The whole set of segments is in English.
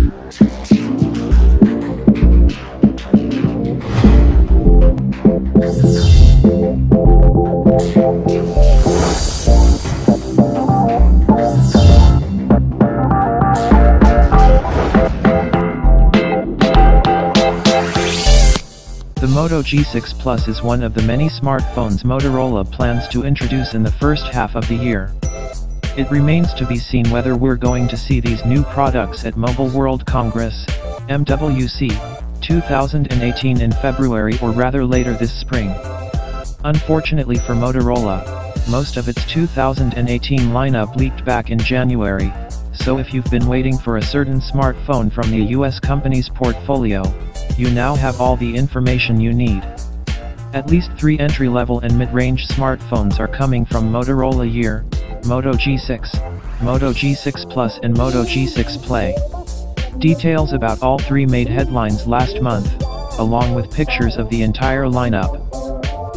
The Moto G6 Plus is one of the many smartphones Motorola plans to introduce in the first half of the year. It remains to be seen whether we're going to see these new products at Mobile World Congress, MWC, 2018 in February or rather later this spring. Unfortunately for Motorola, most of its 2018 lineup leaked back in January, so if you've been waiting for a certain smartphone from the US company's portfolio, you now have all the information you need. At least 3 entry-level and mid-range smartphones are coming from Motorola Year, Moto G6, Moto G6 Plus and Moto G6 Play. Details about all 3 made headlines last month, along with pictures of the entire lineup.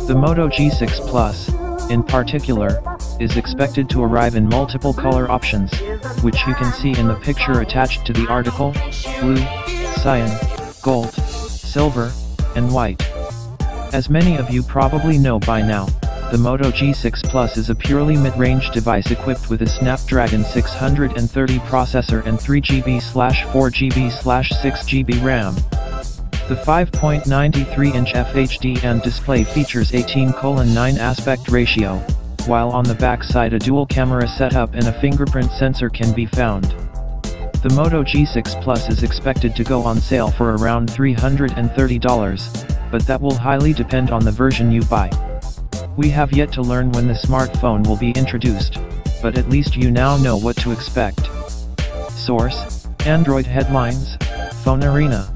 The Moto G6 Plus, in particular, is expected to arrive in multiple color options, which you can see in the picture attached to the article: blue, cyan, gold, silver, and white. As many of you probably know by now, the Moto G6 Plus is a purely mid-range device equipped with a Snapdragon 630 processor and 3GB/4GB/6GB RAM. The 5.93-inch FHD and display features 18:9 aspect ratio, while on the back side a dual camera setup and a fingerprint sensor can be found. The Moto G6 Plus is expected to go on sale for around $330, but that will highly depend on the version you buy. We have yet to learn when the smartphone will be introduced, but at least you now know what to expect. Source: Android Headlines, Phone Arena.